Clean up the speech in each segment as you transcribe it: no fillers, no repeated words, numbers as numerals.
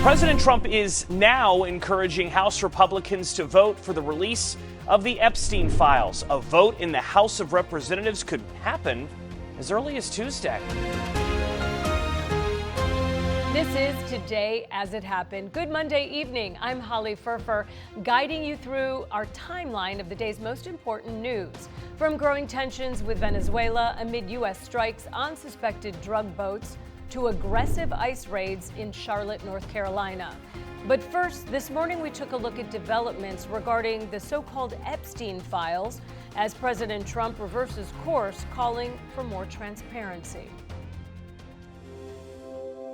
President Trump is now encouraging House Republicans to vote for the release of the Epstein Files. A vote in the House of Representatives could happen as early as Tuesday. This is Today As It Happened. Good Monday evening. I'm Holly Furfer, guiding you through our timeline of the day's most important news. From growing tensions with Venezuela amid U.S. strikes on suspected drug boats to aggressive ICE raids in Charlotte, North Carolina. But first, this morning we took a look at developments regarding the so-called Epstein Files as President Trump reverses course, calling for more transparency.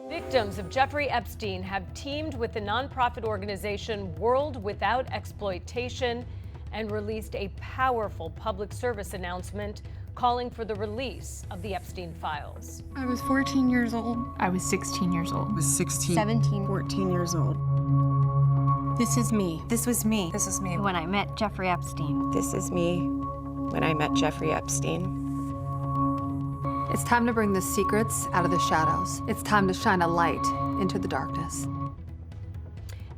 Victims of Jeffrey Epstein have teamed with the nonprofit organization World Without Exploitation and released a powerful public service announcement calling for the release of the Epstein Files. I was 14 years old. I was 16 years old. I was 16. 17. 14 years old. This is me. This was me. This is me. When I met Jeffrey Epstein. This is me when I met Jeffrey Epstein. It's time to bring the secrets out of the shadows. It's time to shine a light into the darkness.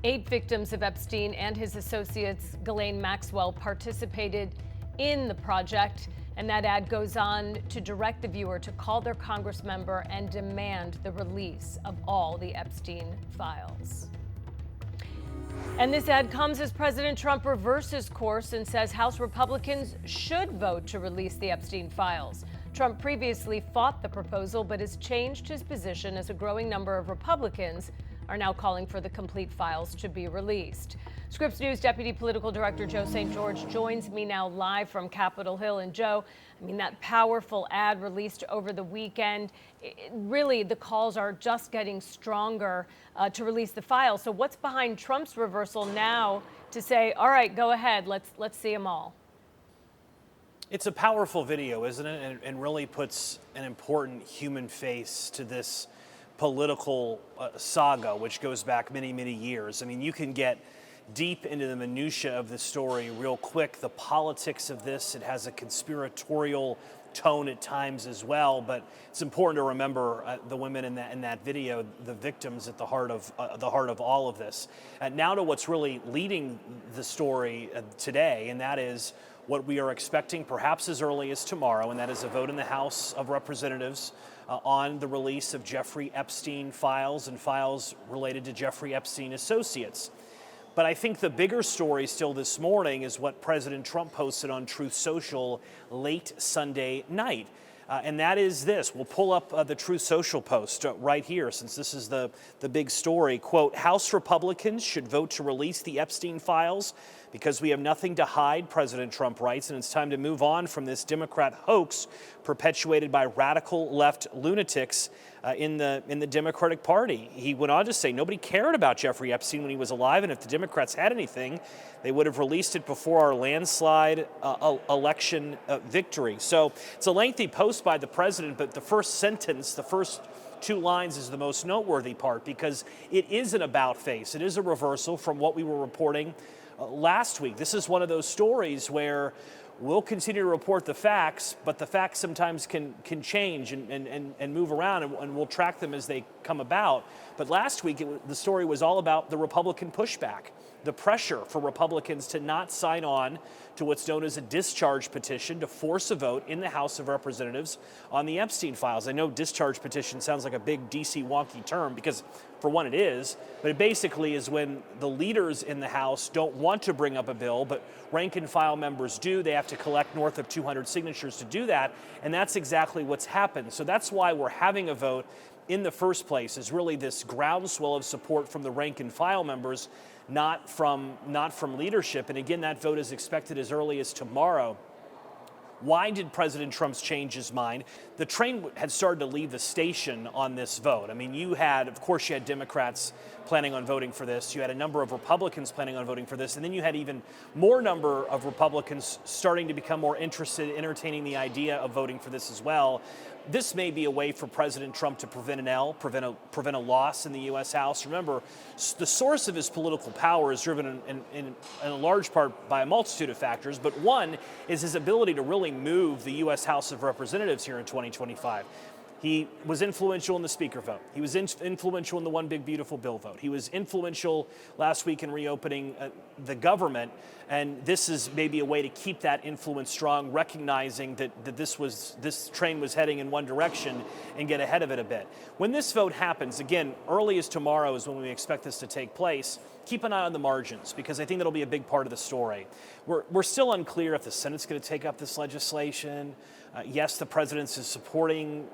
8 victims of Epstein and his associates, Ghislaine Maxwell, participated in the project. And that ad goes on to direct the viewer to call their Congress member and demand the release of all the Epstein files. And this ad comes as President Trump reverses course and says House Republicans should vote to release the Epstein files. Trump previously fought the proposal, but has changed his position as a growing number of Republicans are now calling for the complete files to be released. Scripps News Deputy Political Director Joe St. George joins me now live from Capitol Hill. And Joe, I mean, that powerful ad released over the weekend, really the calls are just getting stronger to release the files. So what's behind Trump's reversal now to say, all right, go ahead, let's see them all? It's a powerful video, isn't it? And really puts an important human face to this political saga, which goes back many, many years. I mean, you can get deep into the minutia of this story real quick. The politics of this, it has a conspiratorial tone at times as well, but it's important to remember the women in that video, the victims at the heart of all of this. Now to what's really leading the story today, and that is what we are expecting perhaps as early as tomorrow, and that is a vote in the House of Representatives on the release of Jeffrey Epstein files and files related to Jeffrey Epstein associates. But I think the bigger story still this morning is what President Trump posted on Truth Social late Sunday night. And that is this. We'll pull up the Truth Social post right here, since this is the big story. Quote, House Republicans should vote to release the Epstein files because we have nothing to hide, President Trump writes, and it's time to move on from this Democrat hoax perpetuated by radical left lunatics in the Democratic Party. He went on to say nobody cared about Jeffrey Epstein when he was alive, and if the Democrats had anything, they would have released it before our landslide election victory. So it's a lengthy post by the president, but the first sentence, the first 2 lines is the most noteworthy part because it is an about face. It is a reversal from what we were reporting last week. This is one of those stories where we'll continue to report the facts, but the facts sometimes can change and move around, and we'll track them as they come about. But last week, the story was all about the Republican pushback, the pressure for Republicans to not sign on to what's known as a discharge petition to force a vote in the House of Representatives on the Epstein files. I know discharge petition sounds like a big DC wonky term because for one it is, but it basically is when the leaders in the House don't want to bring up a bill, but rank and file members do. They have to collect north of 200 signatures to do that, and that's exactly what's happened. So that's why we're having a vote in the first place, is really this groundswell of support from the rank and file members, not from leadership. And again, that vote is expected as early as tomorrow. Why did President Trump change his mind? The train had started to leave the station on this vote. I mean, you had Democrats planning on voting for this. You had a number of Republicans planning on voting for this. And then you had even more number of Republicans starting to become more interested in entertaining the idea of voting for this as well. This may be a way for President Trump to prevent a loss in the U.S. House. Remember, the source of his political power is driven in a large part by a multitude of factors, but one is his ability to really move the U.S. House of Representatives here in 2025. He was influential in the speaker vote. He was influential in the One Big Beautiful Bill vote. He was influential last week in reopening the government. And this is maybe a way to keep that influence strong, recognizing that this train was heading in one direction and get ahead of it a bit. When this vote happens, again, early as tomorrow is when we expect this to take place. Keep an eye on the margins, because I think that'll be a big part of the story. We're still unclear if the Senate's going to take up this legislation. Yes, the president is supporting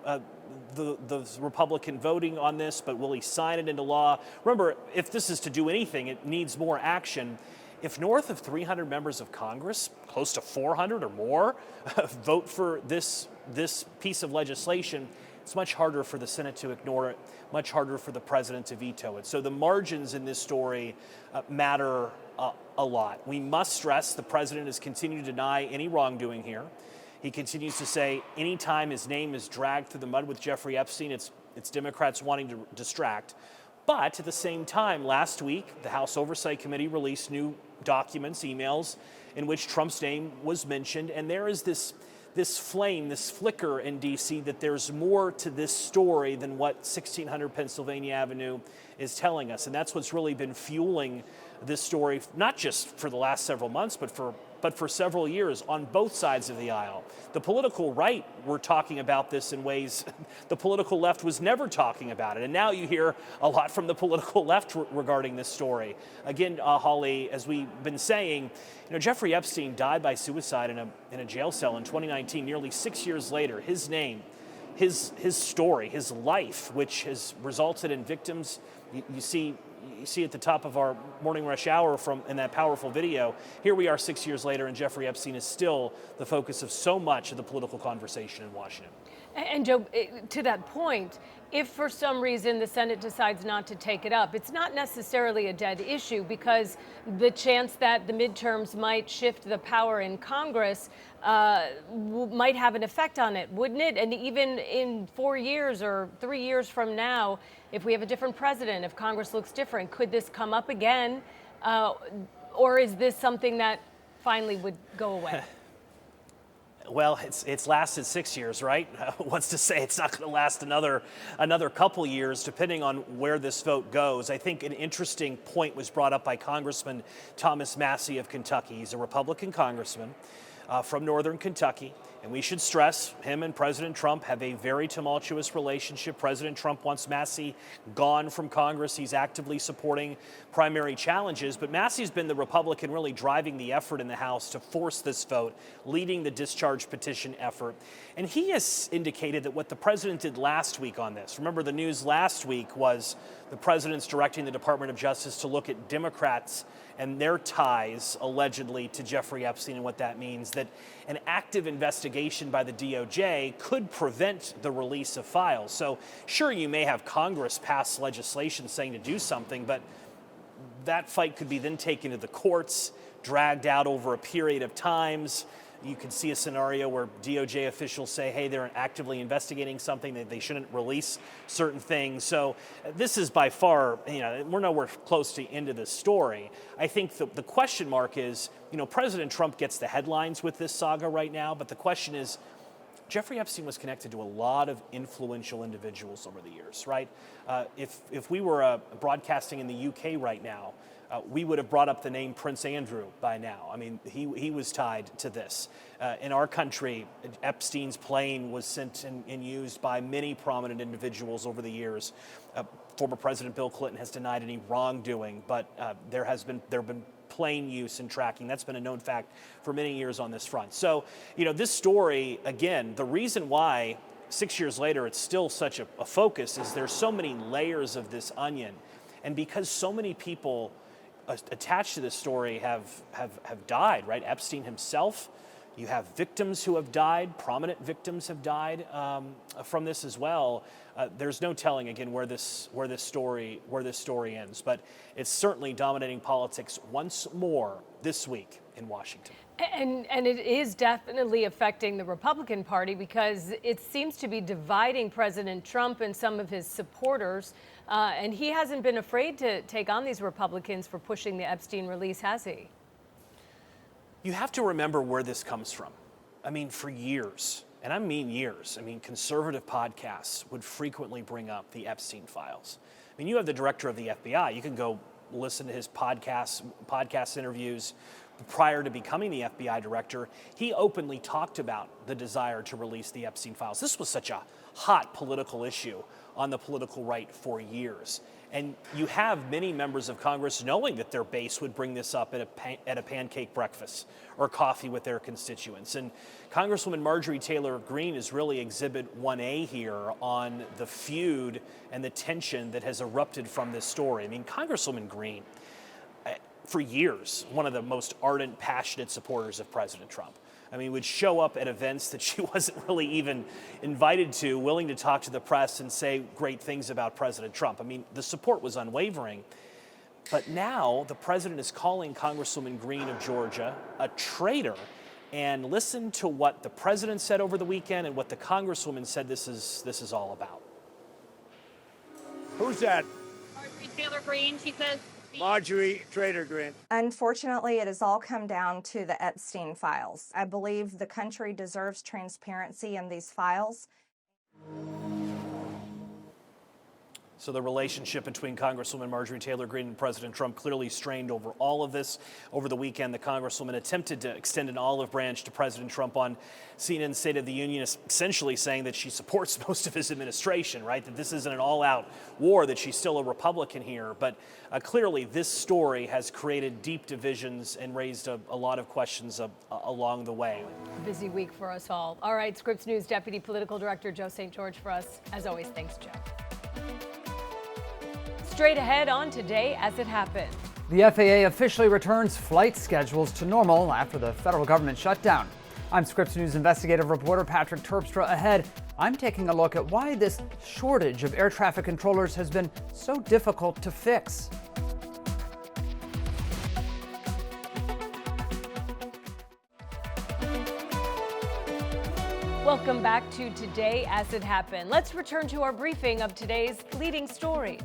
the Republican voting on this, but will he sign it into law? Remember, if this is to do anything, it needs more action. If north of 300 members of Congress, close to 400 or more, vote for this piece of legislation, it's much harder for the Senate to ignore it, much harder for the president to veto it. So the margins in this story matter a lot. We must stress the president has continued to deny any wrongdoing here. He continues to say anytime his name is dragged through the mud with Jeffrey Epstein, it's Democrats wanting to distract. But at the same time, last week, the House Oversight Committee released new documents, emails, in which Trump's name was mentioned. And there is this flame, this flicker in D.C. that there's more to this story than what 1600 Pennsylvania Avenue is telling us. And that's what's really been fueling this story, not just for the last several months, but for several years on both sides of the aisle. The political right were talking about this in ways the political left was never talking about it. And now you hear a lot from the political left regarding this story. Again, Holly, as we've been saying, Jeffrey Epstein died by suicide in a jail cell in 2019. Nearly 6 years later, his name, his story, his life, which has resulted in victims. You see at the top of our morning rush hour in that powerful video, here we are 6 years later, and Jeffrey Epstein is still the focus of so much of the political conversation in Washington. And Joe, to that point, if for some reason the Senate decides not to take it up, it's not necessarily a dead issue, because the chance that the midterms might shift the power in Congress might have an effect on it, wouldn't it? And even in 4 years or 3 years from now, if we have a different president, if Congress looks different, could this come up again? Or is this something that finally would go away? Well, it's lasted 6 years, right? What's to say it's not going to last another couple years, depending on where this vote goes. I think an interesting point was brought up by Congressman Thomas Massie of Kentucky. He's a Republican congressman from northern Kentucky. And we should stress, him and President Trump have a very tumultuous relationship. President Trump wants Massie gone from Congress. He's actively supporting primary challenges. But Massie's been the Republican really driving the effort in the House to force this vote, leading the discharge petition effort. And he has indicated that what the president did last week on this, remember the news last week was the president's directing the Department of Justice to look at Democrats and their ties, allegedly, to Jeffrey Epstein and what that means, that an active investigation by the DOJ could prevent the release of files. So sure, you may have Congress pass legislation saying to do something, but that fight could be then taken to the courts, dragged out over a period of times. You could see a scenario where DOJ officials say, hey, they're actively investigating something, that they shouldn't release certain things. So this is by far, we're nowhere close to the end of this story. I think the question mark is, President Trump gets the headlines with this saga right now, but the question is, Jeffrey Epstein was connected to a lot of influential individuals over the years, right? If we were broadcasting in the UK right now, we would have brought up the name Prince Andrew by now. I mean, he was tied to this. In our country, Epstein's plane was sent and used by many prominent individuals over the years. Former President Bill Clinton has denied any wrongdoing, but there have been plane use and tracking. That's been a known fact for many years on this front. So, this story, again, the reason why 6 years later it's still such a focus is there's so many layers of this onion. And because so many people attached to this story have died, right? Epstein himself, you have victims who have died, prominent victims have died from this as well. There's no telling again where this story ends, but it's certainly dominating politics once more this week in Washington. And it is definitely affecting the Republican Party, because it seems to be dividing President Trump and some of his supporters. And he hasn't been afraid to take on these Republicans for pushing the Epstein release, has he? You have to remember where this comes from. I mean, for years, and I mean years. I mean, conservative podcasts would frequently bring up the Epstein Files. I mean, you have the director of the FBI. You can go listen to his podcast interviews prior to becoming the FBI director. He openly talked about the desire to release the Epstein Files. This was such a hot political issue on the political right for years. And you have many members of Congress knowing that their base would bring this up at a pancake breakfast or coffee with their constituents. And Congresswoman Marjorie Taylor Greene is really exhibit 1A here on the feud and the tension that has erupted from this story. I mean, Congresswoman Greene, for years, one of the most ardent, passionate supporters of President Trump. I mean, would show up at events that she wasn't really even invited to, willing to talk to the press and say great things about President Trump. I mean, the support was unwavering. But now the president is calling Congresswoman Greene of Georgia a traitor. And listen to what the president said over the weekend and what the Congresswoman said this is all about. Who's that? Marjorie Taylor Greene, she says. Marjorie Taylor Greene. Unfortunately, it has all come down to the Epstein files. I believe the country deserves transparency in these files. So the relationship between Congresswoman Marjorie Taylor Greene and President Trump clearly strained over all of this. Over the weekend, the Congresswoman attempted to extend an olive branch to President Trump on CNN's State of the Union, essentially saying that she supports most of his administration, right? That this isn't an all-out war, that she's still a Republican here. But clearly, this story has created deep divisions and raised a lot of questions along the way. Busy week for us all. All right, Scripps News Deputy Political Director Joe St. George for us. As always, thanks, Joe. Straight ahead on Today as It Happened. The FAA officially returns flight schedules to normal after the federal government shutdown. I'm Scripps News investigative reporter Patrick Terpstra. Ahead, I'm taking a look at why this shortage of air traffic controllers has been so difficult to fix. Welcome back to Today as It Happened. Let's return to our briefing of today's leading stories.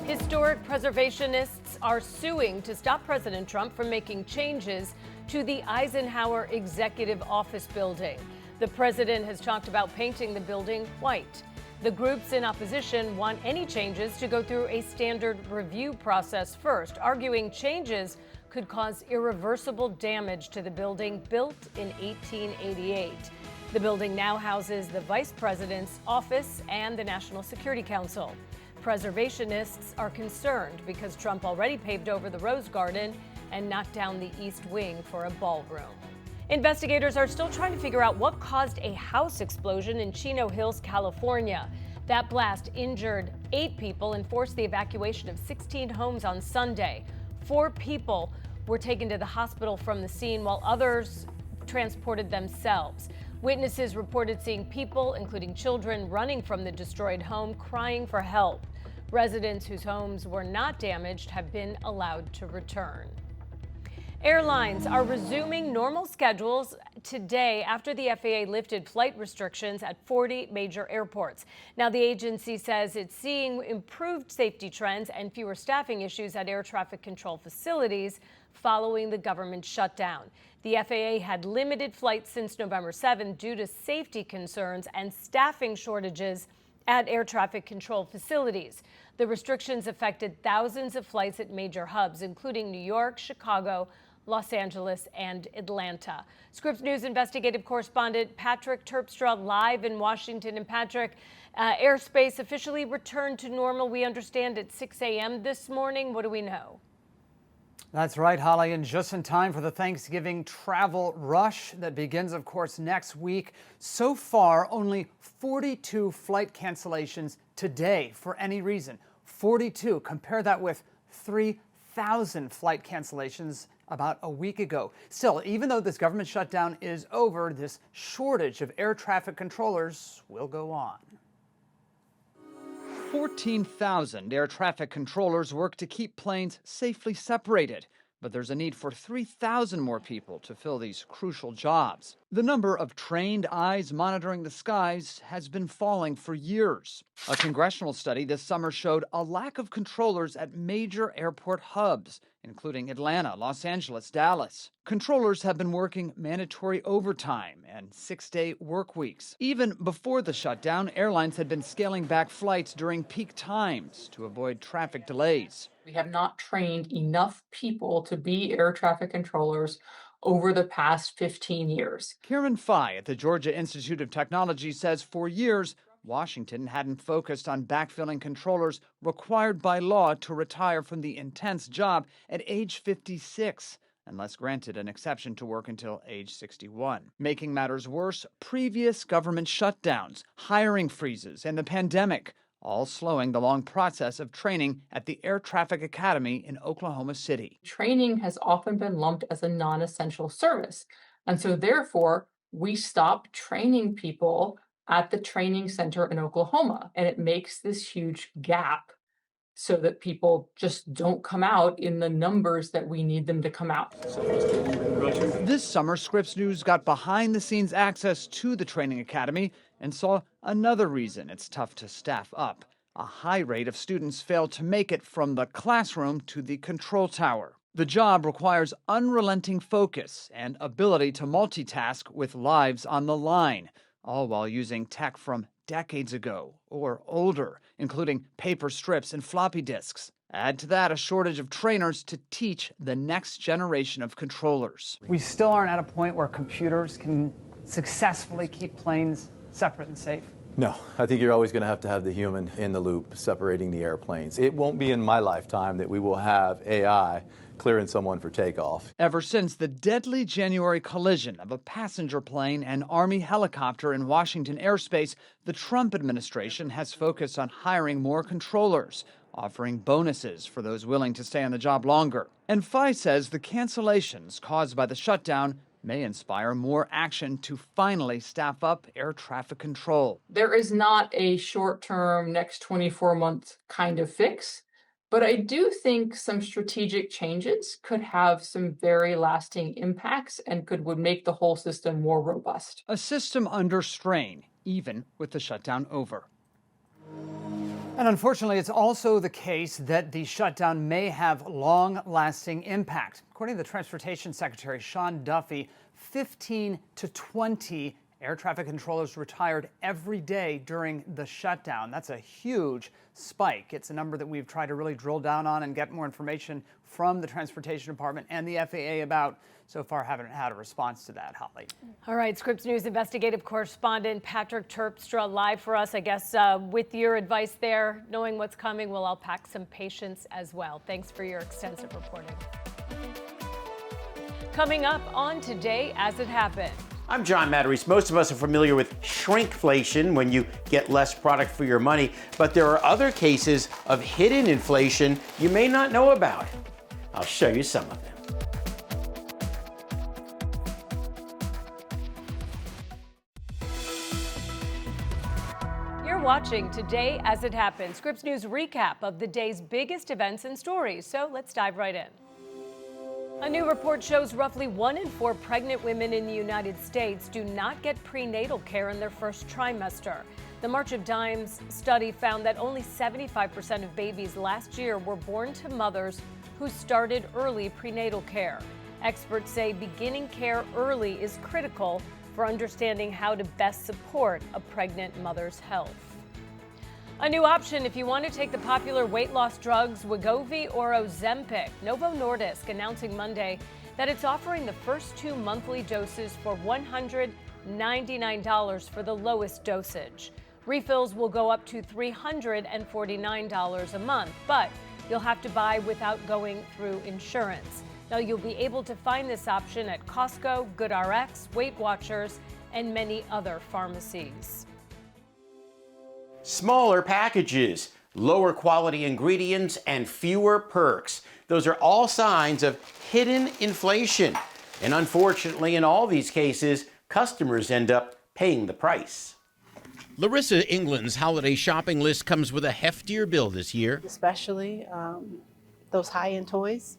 Historic preservationists are suing to stop President Trump from making changes to the Eisenhower Executive Office building. The president has talked about painting the building white. The groups in opposition want any changes to go through a standard review process first, arguing changes could cause irreversible damage to the building built in 1888. The building now houses the vice president's office and the National Security Council. Preservationists are concerned because Trump already paved over the Rose Garden and knocked down the East Wing for a ballroom. Investigators are still trying to figure out what caused a house explosion in Chino Hills, California. That blast injured 8 people and forced the evacuation of 16 homes on Sunday. 4 people were taken to the hospital from the scene while others transported themselves. Witnesses reported seeing people, including children, running from the destroyed home, crying for help. Residents whose homes were not damaged have been allowed to return. Airlines are resuming normal schedules today after the FAA lifted flight restrictions at 40 major airports. Now, the agency says it's seeing improved safety trends and fewer staffing issues at air traffic control facilities following the government shutdown. The FAA had limited flights since November 7 due to safety concerns and staffing shortages at air traffic control facilities. The restrictions affected thousands of flights at major hubs, including New York, Chicago, Los Angeles, and Atlanta. Scripps News investigative correspondent Patrick Terpstra live in Washington. And Patrick, airspace officially returned to normal, we understand, at 6 a.m. this morning. What do we know? That's right, Holly, and just in time for the Thanksgiving travel rush that begins, of course, next week. So far, only 42 flight cancellations today for any reason. 42. Compare that with 3,000 flight cancellations about a week ago. Still, even though this government shutdown is over, this shortage of air traffic controllers will go on. 14,000 air traffic controllers work to keep planes safely separated, but there's a need for 3,000 more people to fill these crucial jobs. The number of trained eyes monitoring the skies has been falling for years. A congressional study this summer showed a lack of controllers at major airport hubs, including Atlanta, Los Angeles, Dallas. Controllers have been working mandatory overtime and 6-day work weeks. Even before the shutdown, airlines had been scaling back flights during peak times to avoid traffic delays. We have not trained enough people to be air traffic controllers over the past 15 years. Karen Fye at the Georgia Institute of Technology says for years, Washington hadn't focused on backfilling controllers required by law to retire from the intense job at age 56, unless granted an exception to work until age 61. Making matters worse, previous government shutdowns, hiring freezes, and the pandemic, all slowing the long process of training at the Air Traffic Academy in Oklahoma City. Training has often been lumped as a non-essential service, and so therefore we stopped training people at the training center in Oklahoma, and it makes this huge gap so that people just don't come out in the numbers that we need them to come out. This summer, Scripps News got behind-the-scenes access to the training academy and saw another reason it's tough to staff up. A high rate of students fail to make it from the classroom to the control tower. The job requires unrelenting focus and ability to multitask with lives on the line, all while using tech from decades ago or older, including paper strips and floppy disks. Add to that a shortage of trainers to teach the next generation of controllers. We still aren't at a point where computers can successfully keep planes separate and safe. No, I think you're always going to have the human in the loop separating the airplanes. It won't be in my lifetime that we will have AI clearing someone for takeoff. Ever since the deadly January collision of a passenger plane and Army helicopter in Washington airspace, the Trump administration has focused on hiring more controllers, offering bonuses for those willing to stay on the job longer. And Fye says the cancellations caused by the shutdown may inspire more action to finally staff up air traffic control. There is not a short-term, next 24-month kind of fix, but I do think some strategic changes could have some very lasting impacts and would make the whole system more robust. A system under strain, even with the shutdown over. And unfortunately, it's also the case that the shutdown may have long-lasting impact. According to the Transportation Secretary, Sean Duffy, 15 to 20 air traffic controllers retired every day during the shutdown. That's a huge spike. It's a number that we've tried to really drill down on and get more information from the Transportation Department and the FAA about. So far, haven't had a response to that, Holly. All right, Scripps News investigative correspondent Patrick Terpstra live for us. I guess with your advice there, knowing what's coming, we'll all pack some patience as well. Thanks for your extensive reporting. Coming up on Today As It Happened. I'm John Matarese. Most of us are familiar with shrinkflation, when you get less product for your money, but there are other cases of hidden inflation you may not know about. I'll show you some of them. You're watching Today As It Happened, Scripps News recap of the day's biggest events and stories. So let's dive right in. A new report shows roughly 1 in 4 pregnant women in the United States do not get prenatal care in their first trimester. The March of Dimes study found that only 75% of babies last year were born to mothers who started early prenatal care. Experts say beginning care early is critical for understanding how to best support a pregnant mother's health. A new option if you want to take the popular weight loss drugs Wegovy or Ozempic. Novo Nordisk announcing Monday that it's offering the first 2 monthly doses for $199 for the lowest dosage. Refills will go up to $349 a month, but you'll have to buy without going through insurance. Now, you'll be able to find this option at Costco, GoodRx, Weight Watchers, and many other pharmacies. Smaller packages, lower quality ingredients, and fewer perks. Those are all signs of hidden inflation. And unfortunately, in all these cases, customers end up paying the price. Larissa England's holiday shopping list comes with a heftier bill this year. Especially those high-end toys,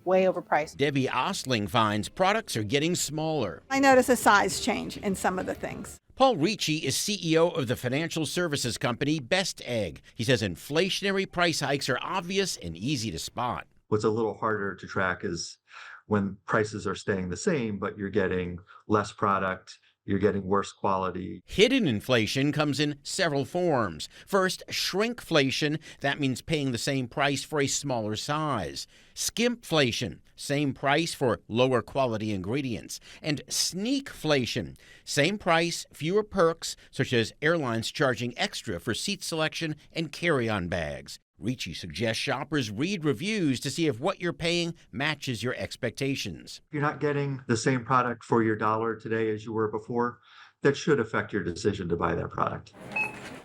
way overpriced. Debbie Ostling finds products are getting smaller. I notice a size change in some of the things. Paul Ricci is CEO of the financial services company Best Egg. He says inflationary price hikes are obvious and easy to spot. What's a little harder to track is when prices are staying the same, but you're getting less product, you're getting worse quality. Hidden inflation comes in several forms. First, shrinkflation. That means paying the same price for a smaller size. Skimpflation, same price for lower quality ingredients. And sneakflation, same price, fewer perks, such as airlines charging extra for seat selection and carry-on bags. Ricci suggests shoppers read reviews to see if what you're paying matches your expectations. If you're not getting the same product for your dollar today as you were before, that should affect your decision to buy that product.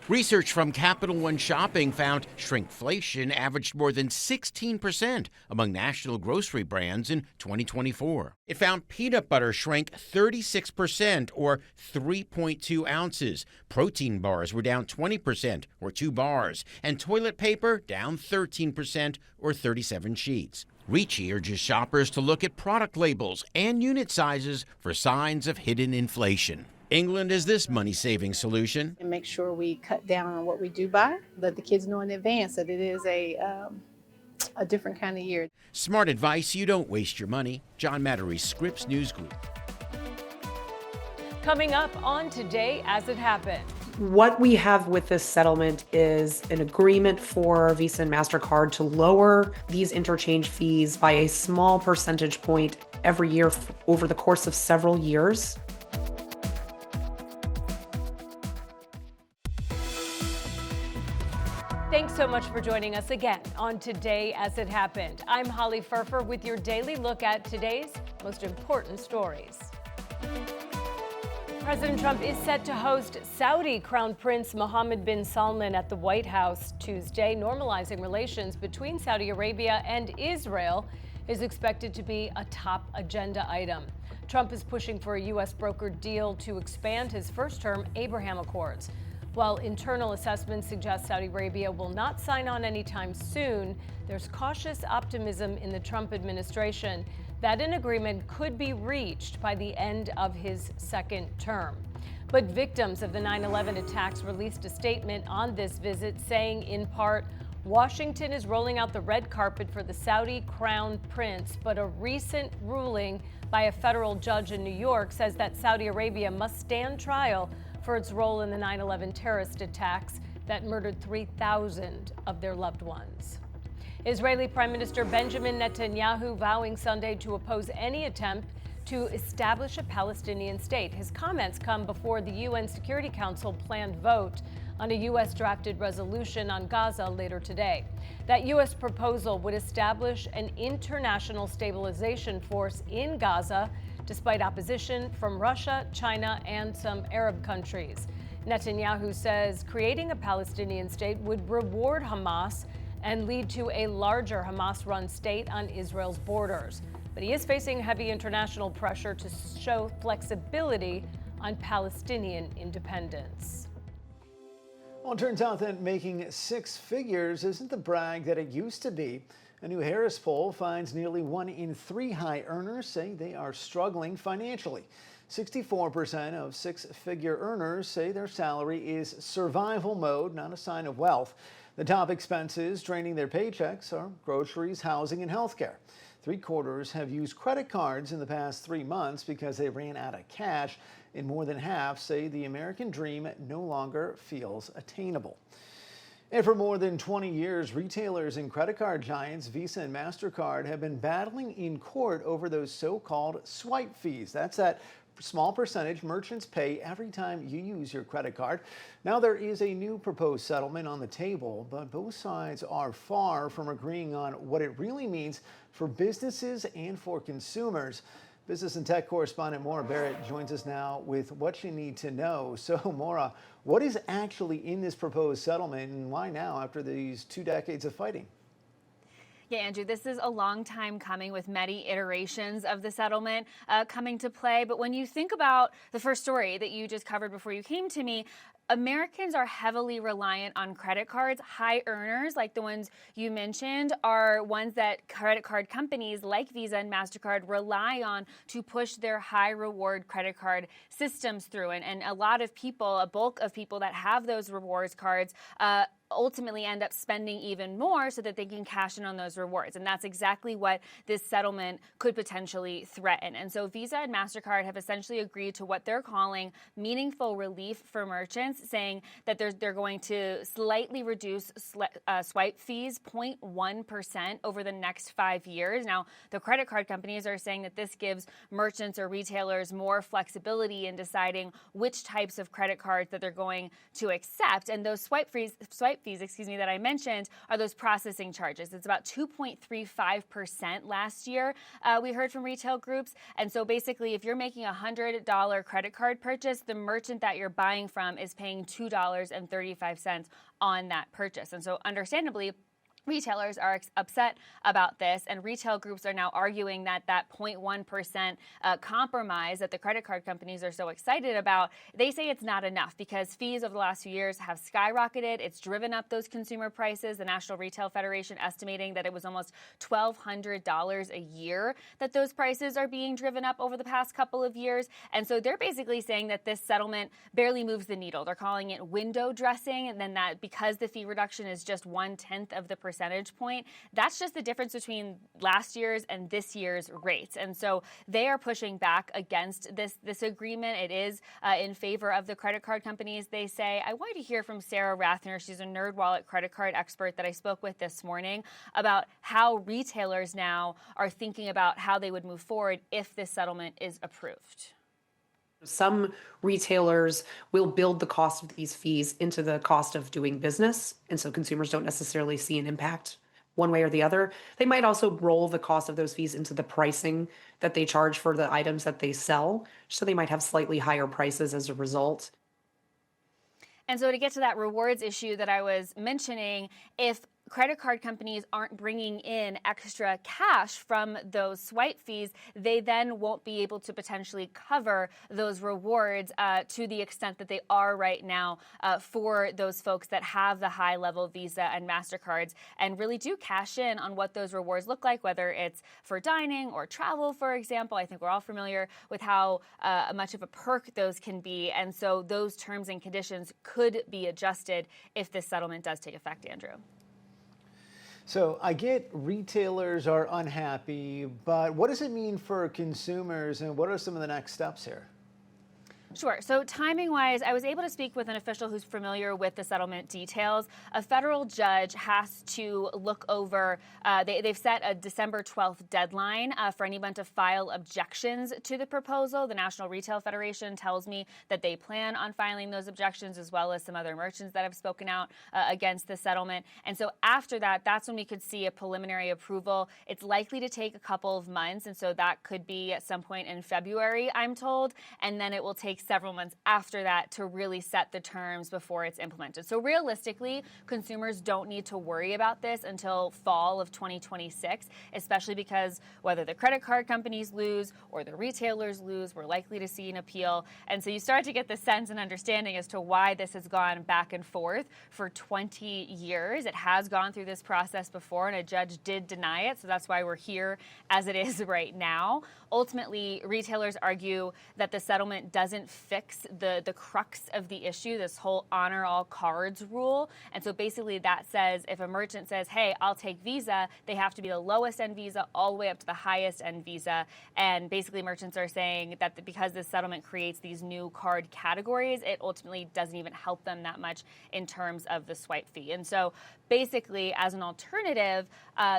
Research from Capital One Shopping found shrinkflation averaged more than 16% among national grocery brands in 2024. It found peanut butter shrank 36%, or 3.2 ounces. Protein bars were down 20%, or 2 bars. And toilet paper down 13%, or 37 sheets. Ricci urges shoppers to look at product labels and unit sizes for signs of hidden inflation. England is this money-saving solution. And make sure we cut down on what we do buy. Let the kids know in advance that it is a different kind of year. Smart advice so you don't waste your money. John Mattery, Scripps News Group. Coming up on Today As It Happened. What we have with this settlement is an agreement for Visa and MasterCard to lower these interchange fees by a small percentage point every year over the course of several years. Thanks so much for joining us again on Today As It Happened. I'm Holly Furfer with your daily look at today's most important stories. President Trump is set to host Saudi Crown Prince Mohammed bin Salman at the White House Tuesday. Normalizing relations between Saudi Arabia and Israel is expected to be a top agenda item. Trump is pushing for a U.S. brokered deal to expand his first-term Abraham Accords. While internal assessments suggest Saudi Arabia will not sign on anytime soon, there's cautious optimism in the Trump administration that an agreement could be reached by the end of his second term. But victims of the 9/11 attacks released a statement on this visit saying, in part, Washington is rolling out the red carpet for the Saudi crown prince, but a recent ruling by a federal judge in New York says that Saudi Arabia must stand trial for its role in the 9/11 terrorist attacks that murdered 3,000 of their loved ones. Israeli Prime Minister Benjamin Netanyahu vowing Sunday to oppose any attempt to establish a Palestinian state. His comments come before the UN Security Council planned vote on a U.S.-drafted resolution on Gaza later today. That U.S. proposal would establish an international stabilization force in Gaza, despite opposition from Russia, China, and some Arab countries. Netanyahu says creating a Palestinian state would reward Hamas and lead to a larger Hamas-run state on Israel's borders. But he is facing heavy international pressure to show flexibility on Palestinian independence. Well, it turns out that making six figures isn't the brag that it used to be. A new Harris poll finds nearly 1 in 3 high earners say they are struggling financially. 64% of six-figure earners say their salary is survival mode, not a sign of wealth. The top expenses draining their paychecks are groceries, housing, and healthcare. 3/4 have used credit cards in the past 3 months because they ran out of cash, and more than half say the American dream no longer feels attainable. And for more than 20 years, retailers and credit card giants Visa and MasterCard have been battling in court over those so-called swipe fees. That's that small percentage merchants pay every time you use your credit card. Now there is a new proposed settlement on the table, but both sides are far from agreeing on what it really means for businesses and for consumers. Business and tech correspondent Maura Barrett joins us now with what you need to know. So Maura, what is actually in this proposed settlement and why now after these 2 decades of fighting? Yeah, Andrew, this is a long time coming with many iterations of the settlement coming to play. But when you think about the first story that you just covered before you came to me, Americans are heavily reliant on credit cards. High earners, like the ones you mentioned, are ones that credit card companies like Visa and MasterCard rely on to push their high reward credit card systems through. And a lot of people, a bulk of people that have those rewards cards, ultimately end up spending even more so that they can cash in on those rewards. And that's exactly what this settlement could potentially threaten. And so Visa and MasterCard have essentially agreed to what they're calling meaningful relief for merchants, saying that they're going to slightly reduce swipe fees 0.1% over the next 5 years. Now, the credit card companies are saying that this gives merchants or retailers more flexibility in deciding which types of credit cards that they're going to accept. And those swipe fees, that I mentioned, are those processing charges. It's about 2.35% last year, we heard from retail groups. And so basically, if you're making a $100 credit card purchase, the merchant that you're buying from is paying $2.35 on that purchase. And so understandably, retailers are upset about this, and retail groups are now arguing that that 0.1% compromise that the credit card companies are so excited about, they say it's not enough because fees over the last few years have skyrocketed. It's driven up those consumer prices. The National Retail Federation estimating that it was almost $1,200 a year that those prices are being driven up over the past couple of years. And so they're basically saying that this settlement barely moves the needle. They're calling it window dressing, and then that because the fee reduction is just 1/10 of the percentage point, that's just the difference between last year's and this year's rates. And so they are pushing back against this agreement. It is in favor of the credit card companies, they say. I wanted to hear from Sarah Rathner. She's a NerdWallet credit card expert that I spoke with this morning about how retailers now are thinking about how they would move forward if this settlement is approved. Some retailers will build the cost of these fees into the cost of doing business, and so consumers don't necessarily see an impact one way or the other. They might also roll the cost of those fees into the pricing that they charge for the items that they sell, so they might have slightly higher prices as a result. And so to get to that rewards issue that I was mentioning, if credit card companies aren't bringing in extra cash from those swipe fees, they then won't be able to potentially cover those rewards to the extent that they are right now for those folks that have the high-level Visa and MasterCards and really do cash in on what those rewards look like, whether it's for dining or travel, for example. I think we're all familiar with how much of a perk those can be. And so those terms and conditions could be adjusted if this settlement does take effect, Andrew. So I get retailers are unhappy, but what does it mean for consumers and what are some of the next steps here? Sure. So timing-wise, I was able to speak with an official who's familiar with the settlement details. A federal judge has to look over, they've set a December 12th deadline for anyone to file objections to the proposal. The National Retail Federation tells me that they plan on filing those objections, as well as some other merchants that have spoken out against the settlement. And so after that, that's when we could see a preliminary approval. It's likely to take a couple of months, and so that could be at some point in February, I'm told, and then it will take several months after that to really set the terms before it's implemented. So realistically, consumers don't need to worry about this until fall of 2026, especially because whether the credit card companies lose or the retailers lose, we're likely to see an appeal. And so you start to get the sense and understanding as to why this has gone back and forth for 20 years. It has gone through this process before, and a judge did deny it, so that's why we're here as it is right now. Ultimately, retailers argue that the settlement doesn't fix the crux of the issue, this whole honor all cards rule. And so basically that says if a merchant says, hey, I'll take Visa, they have to be the lowest end Visa all the way up to the highest end Visa. And basically merchants are saying that because this settlement creates these new card categories, it ultimately doesn't even help them that much in terms of the swipe fee. And so basically, as an alternative,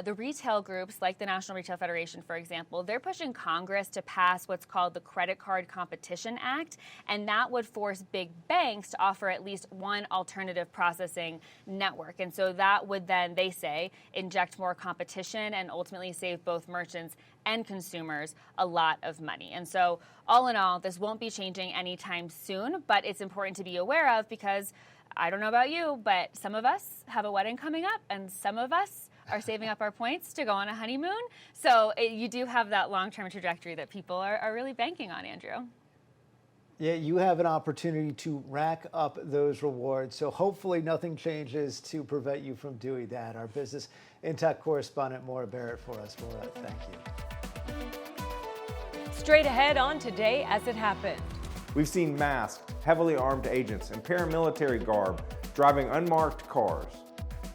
the retail groups like the National Retail Federation, for example, they're pushing Congress to pass what's called the Credit Card Competition Act, and that would force big banks to offer at least one alternative processing network. And so that would then, they say, inject more competition and ultimately save both merchants and consumers a lot of money. And so all in all, this won't be changing anytime soon, but it's important to be aware of because I don't know about you, but some of us have a wedding coming up and some of us are saving up our points to go on a honeymoon. So you do have that long-term trajectory that people are really banking on, Andrew. Yeah, you have an opportunity to rack up those rewards. So hopefully nothing changes to prevent you from doing that. Our business and tech correspondent, Maura Barrett, for us. Maura, thank you. Straight ahead on Today as It Happened. We've seen masked, heavily armed agents in paramilitary garb driving unmarked cars,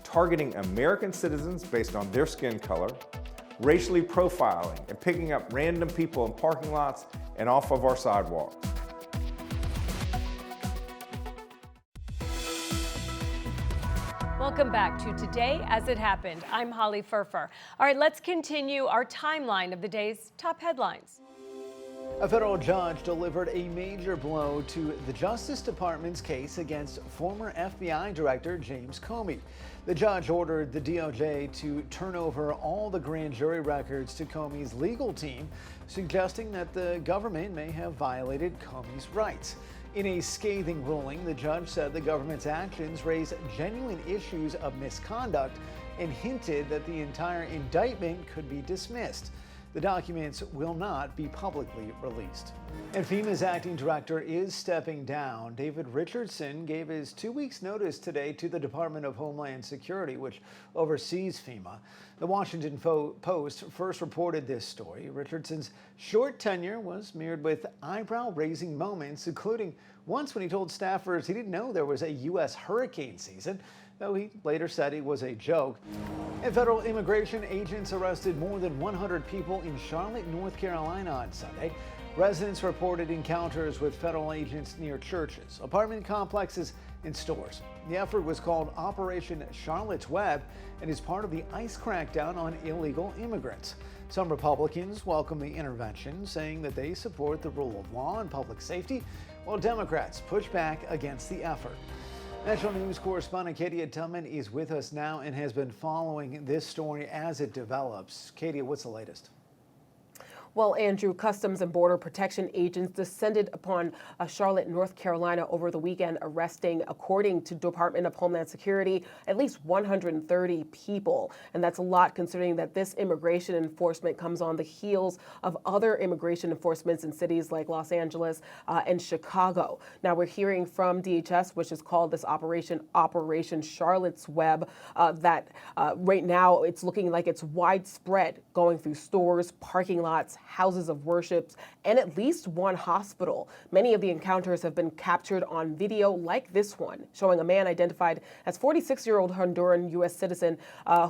targeting American citizens based on their skin color, racially profiling and picking up random people in parking lots and off of our sidewalks. Welcome back to Today as It Happened. I'm Holly Furfer. All right, let's continue our timeline of the day's top headlines. A federal judge delivered a major blow to the Justice Department's case against former FBI Director James Comey. The judge ordered the DOJ to turn over all the grand jury records to Comey's legal team, suggesting that the government may have violated Comey's rights. In a scathing ruling, the judge said the government's actions raise genuine issues of misconduct and hinted that the entire indictment could be dismissed. The documents will not be publicly released. And FEMA's acting director is stepping down. David Richardson gave his 2 weeks notice today to the Department of Homeland Security, which oversees FEMA. The Washington Post first reported this story. Richardson's short tenure was mirrored with eyebrow-raising moments, including once when he told staffers he didn't know there was a U.S. hurricane season, though he later said it was a joke. And federal immigration agents arrested more than 100 people in Charlotte, North Carolina on Sunday. Residents reported encounters with federal agents near churches, apartment complexes, and stores. The effort was called Operation Charlotte's Web and is part of the ICE crackdown on illegal immigrants. Some Republicans welcome the intervention, saying that they support the rule of law and public safety, while Democrats push back against the effort. National News correspondent Katie Tillman is with us now and has been following this story as it develops. Katie, what's the latest? Well, Andrew, Customs and Border Protection agents descended upon Charlotte, North Carolina over the weekend, arresting, according to Department of Homeland Security, at least 130 people. And that's a lot considering that this immigration enforcement comes on the heels of other immigration enforcements in cities like Los Angeles and Chicago. Now, we're hearing from DHS, which is called this Operation Charlotte's Web, that right now it's looking like it's widespread, going through stores, parking lots, houses of worship, and at least one hospital. Many of the encounters have been captured on video like this one, showing a man identified as 46-year-old Honduran U.S. citizen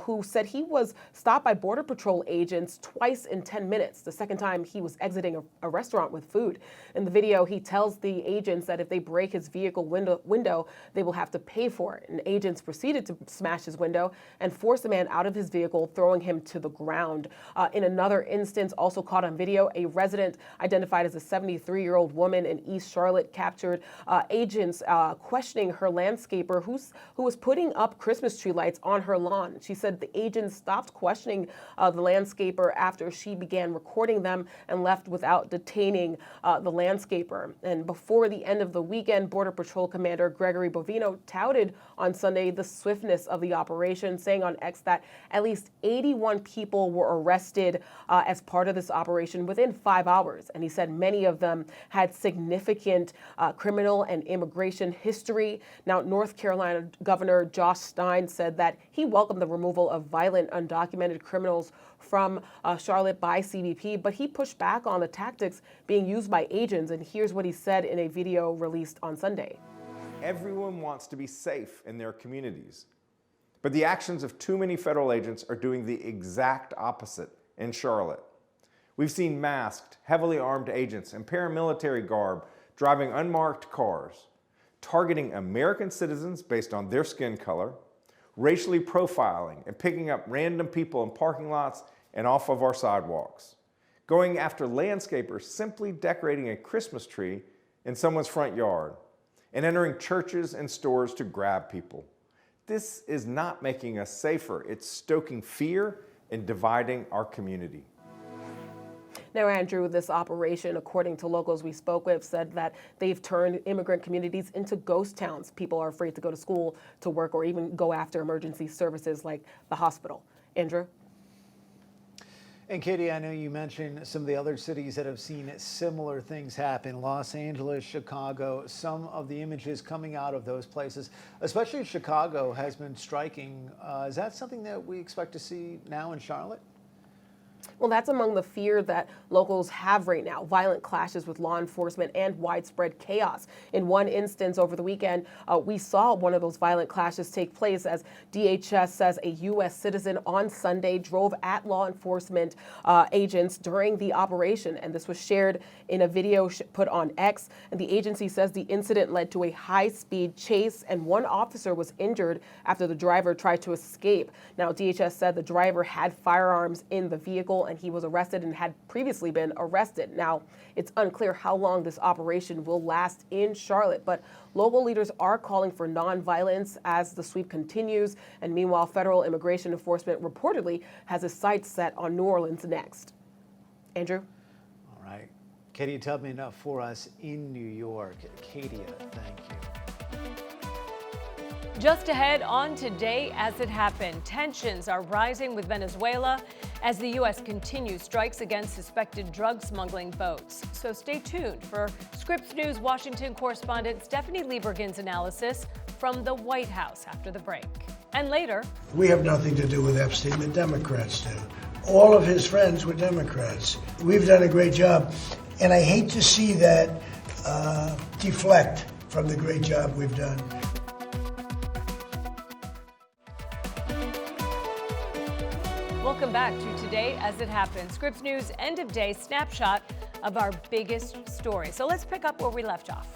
who said he was stopped by Border Patrol agents twice in 10 minutes, the second time he was exiting a restaurant with food. In the video, he tells the agents that if they break his vehicle window, they will have to pay for it. And agents proceeded to smash his window and force the man out of his vehicle, throwing him to the ground. In another instance, also caught on video, a resident identified as a 73-year-old woman in East Charlotte captured agents questioning her landscaper who was putting up Christmas tree lights on her lawn. She said the agents stopped questioning the landscaper after she began recording them and left without detaining the landscaper. And before the end of the weekend, Border Patrol Commander Gregory Bovino touted on Sunday the swiftness of the operation, saying on X that at least 81 people were arrested as part of this operation within 5 hours. And he said many of them had significant criminal and immigration history. Now, North Carolina Governor Josh Stein said that he welcomed the removal of violent undocumented criminals from Charlotte by CBP, but he pushed back on the tactics being used by agents. And here's what he said in a video released on Sunday. Everyone wants to be safe in their communities, but the actions of too many federal agents are doing the exact opposite in Charlotte. We've seen masked, heavily armed agents in paramilitary garb driving unmarked cars, targeting American citizens based on their skin color, racially profiling and picking up random people in parking lots and off of our sidewalks, going after landscapers simply decorating a Christmas tree in someone's front yard, and entering churches and stores to grab people. This is not making us safer. It's stoking fear and dividing our community. Now, Andrew, this operation, according to locals we spoke with, said that they've turned immigrant communities into ghost towns. People are afraid to go to school, to work, or even go after emergency services like the hospital. Andrew? And Katie, I know you mentioned some of the other cities that have seen similar things happen. Los Angeles, Chicago, some of the images coming out of those places, especially Chicago, has been striking. Is that something that we expect to see now in Charlotte? Well, that's among the fear that locals have right now, violent clashes with law enforcement and widespread chaos. In one instance over the weekend, we saw one of those violent clashes take place as DHS says a U.S. citizen on Sunday drove at law enforcement agents during the operation. And this was shared in a video put on X. And the agency says the incident led to a high-speed chase and one officer was injured after the driver tried to escape. Now, DHS said the driver had firearms in the vehicle and he was arrested and had previously been arrested. Now, it's unclear how long this operation will last in Charlotte, but local leaders are calling for nonviolence as the sweep continues. And meanwhile, federal immigration enforcement reportedly has a sights set on New Orleans next. Andrew? All right. Katie, tell me enough for us in New York. Katie, thank you. Just ahead on Today as It Happened, tensions are rising with Venezuela as the U.S. continues strikes against suspected drug smuggling boats. So stay tuned for Scripps News Washington correspondent Stephanie Liebergen's analysis from the White House after the break. And later, We have nothing to do with Epstein. The Democrats do. All of his friends were Democrats. We've done a great job, and I hate to see that deflect from the great job we've done. welcome back to Today as It Happened, Scripps News end of day snapshot of our biggest story. So let's pick up where we left off.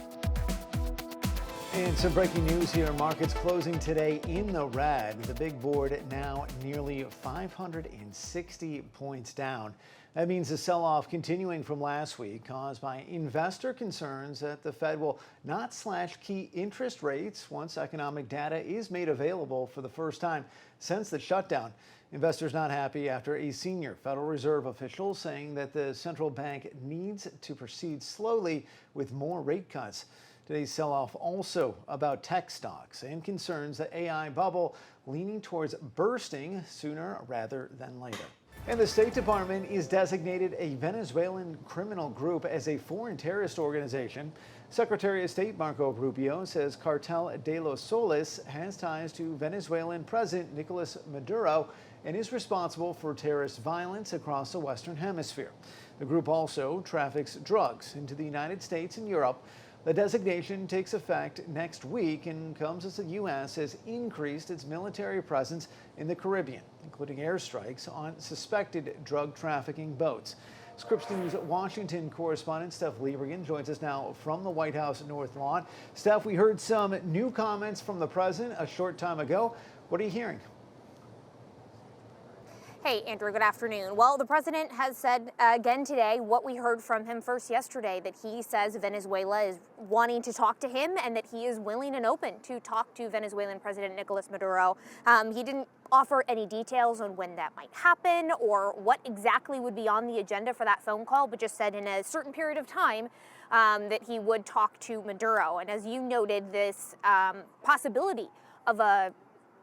And some breaking news here. Markets closing today in the red. The big board now nearly 560 points down. That means the sell-off continuing from last week, caused by investor concerns that the Fed will not slash key interest rates once economic data is made available for the first time since the shutdown. Investors not happy after a senior Federal Reserve official saying that the central bank needs to proceed slowly with more rate cuts. Today's sell-off also about tech stocks and concerns the AI bubble leaning towards bursting sooner rather than later. And the State Department is designated a Venezuelan criminal group as a foreign terrorist organization. Secretary of State Marco Rubio says Cartel de los Soles has ties to Venezuelan President Nicolas Maduro and is responsible for terrorist violence across the Western Hemisphere. The group also traffics drugs into the United States and Europe. The designation takes effect next week and comes as the U.S. has increased its military presence in the Caribbean, including airstrikes on suspected drug trafficking boats. Scripps News Washington correspondent Steph Liebergen joins us now from the White House North Lawn. Steph, we heard some new comments from the president a short time ago. What are you hearing? Hey, Andrew, good afternoon. Well, the president has said again today what we heard from him first yesterday, that he says Venezuela is wanting to talk to him and that he is willing and open to talk to Venezuelan President Nicolas Maduro. He didn't offer any details on when that might happen or what exactly would be on the agenda for that phone call, but just said in a certain period of time that he would talk to Maduro. And as you noted, this possibility of a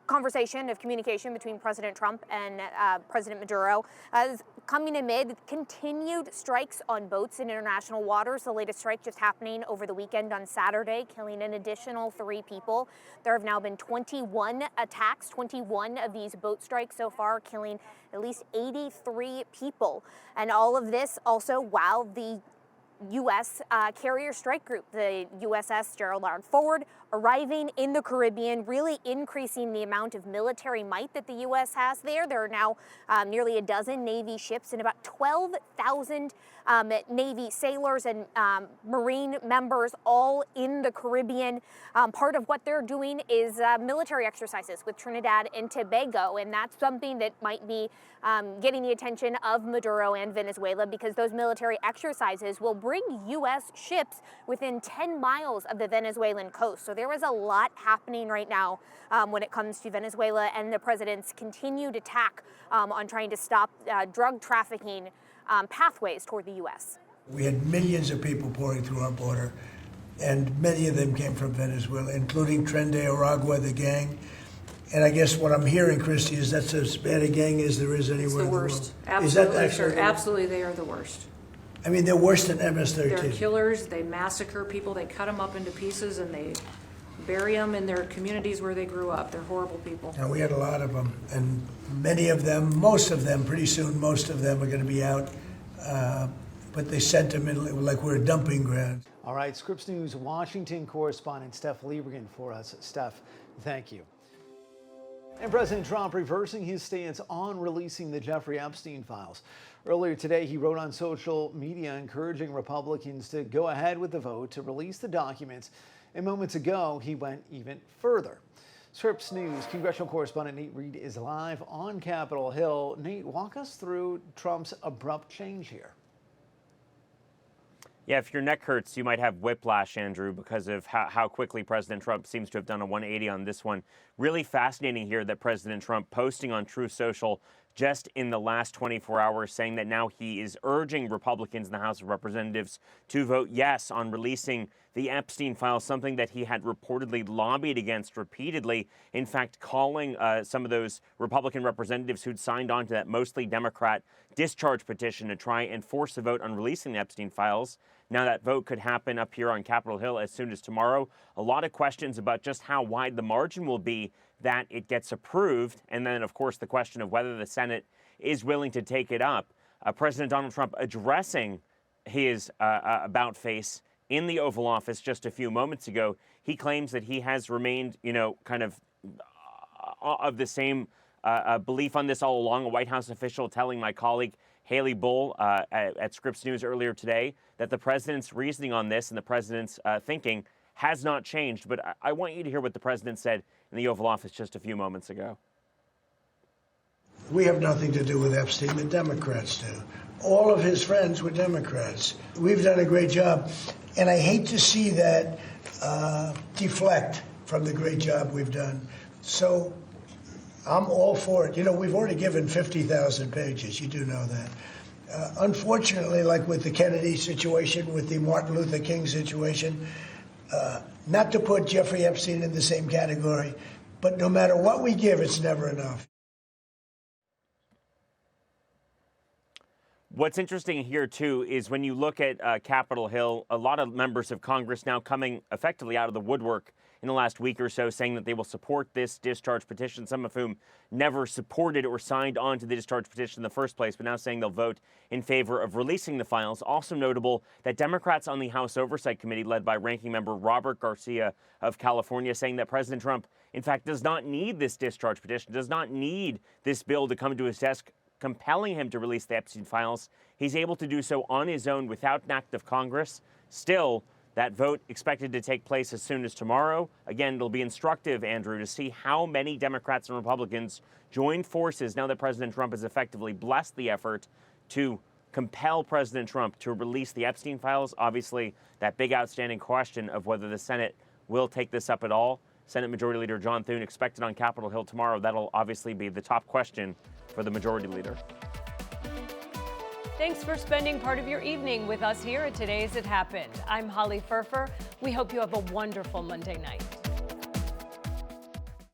conversation of communication between President Trump and President Maduro is coming amid continued strikes on boats in international waters. The latest strike just happening over the weekend on Saturday, killing an additional 3 people. There have now been 21 attacks, 21 of these boat strikes so far, killing at least 83 people. And all of this also while the U.S. Carrier Strike Group, the USS Gerald R. Ford, arriving in the Caribbean, really increasing the amount of military might that the U.S. has there. There are now nearly a dozen Navy ships and about 12,000 Navy sailors and Marine members all in the Caribbean. Part of what they're doing is military exercises with Trinidad and Tobago, and that's something that might be getting the attention of Maduro and Venezuela, because those military exercises will bring U.S. ships within 10 miles of the Venezuelan coast. So there is a lot happening right now when it comes to Venezuela and the president's continued attack on trying to stop drug trafficking pathways toward the U.S. We had millions of people pouring through our border, and many of them came from Venezuela, including Tren de Aragua, the gang. And I guess what I'm hearing, Christy, is that's as bad a gang as there is anywhere in the world. It's the worst. Is Absolutely, that actually sir. Absolutely, they are the worst. I mean, they're worse than MS-13. They're killers. They massacre people. They cut them up into pieces and they bury them in their communities where they grew up. They're horrible people. And we had a lot of them, and many of them, most of them, pretty soon, most of them are going to be out. But they sent them in like we're a dumping ground. All right, Scripps News Washington correspondent Steph Liebergen for us. Steph, thank you. And President Trump reversing his stance on releasing the Jeffrey Epstein files. Earlier today, he wrote on social media encouraging Republicans to go ahead with the vote to release the documents. And moments ago, he went even further. Scripps News congressional correspondent Nate Reed is live on Capitol Hill. Nate, walk us through Trump's abrupt change here. Yeah, if your neck hurts, you might have whiplash, Andrew, because of how quickly President Trump seems to have done a 180 on this one. Really fascinating here that President Trump posting on Truth Social just in the last 24 hours saying that now he is urging Republicans in the House of Representatives to vote yes on releasing the Epstein files, something that he had reportedly lobbied against repeatedly. In fact, calling some of those Republican representatives who'd signed on to that mostly Democrat discharge petition to try and force a vote on releasing the Epstein files. Now that vote could happen up here on Capitol Hill as soon as tomorrow. A lot of questions about just how wide the margin will be that it gets approved. And then, of course, the question of whether the Senate is willing to take it up. President Donald Trump addressing his about face in the Oval Office just a few moments ago. He claims that he has remained, kind of the same belief on this all along. A White House official telling my colleague Haley Bull at Scripps News earlier today that the president's reasoning on this and the president's thinking has not changed. But I want you to hear what the president said in the Oval Office just a few moments ago. We have nothing to do with Epstein. The Democrats do. All of his friends were Democrats. We've done a great job. And I hate to see that deflect from the great job we've done. So I'm all for it. We've already given 50,000 pages. You do know that. Unfortunately, like with the Kennedy situation, with the Martin Luther King situation, not to put Jeffrey Epstein in the same category, but no matter what we give, it's never enough. What's interesting here, too, is when you look at Capitol Hill, a lot of members of Congress now coming effectively out of the woodwork in the last week or so, saying that they will support this discharge petition, some of whom never supported or signed on to the discharge petition in the first place, but now saying they'll vote in favor of releasing the files. Also notable that Democrats on the House Oversight Committee, led by Ranking Member Robert Garcia of California, saying that President Trump, in fact, does not need this discharge petition, does not need this bill to come to his desk compelling him to release the Epstein files. He's able to do so on his own without an act of Congress. Still, that vote expected to take place as soon as tomorrow. Again, it'll be instructive, Andrew, to see how many Democrats and Republicans join forces now that President Trump has effectively blessed the effort to compel President Trump to release the Epstein files. Obviously, that big outstanding question of whether the Senate will take this up at all. Senate Majority Leader John Thune expected on Capitol Hill tomorrow. That'll obviously be the top question for the Majority Leader. Thanks for spending part of your evening with us here at Today's It Happened. I'm Holly Furfer. We hope you have a wonderful Monday night.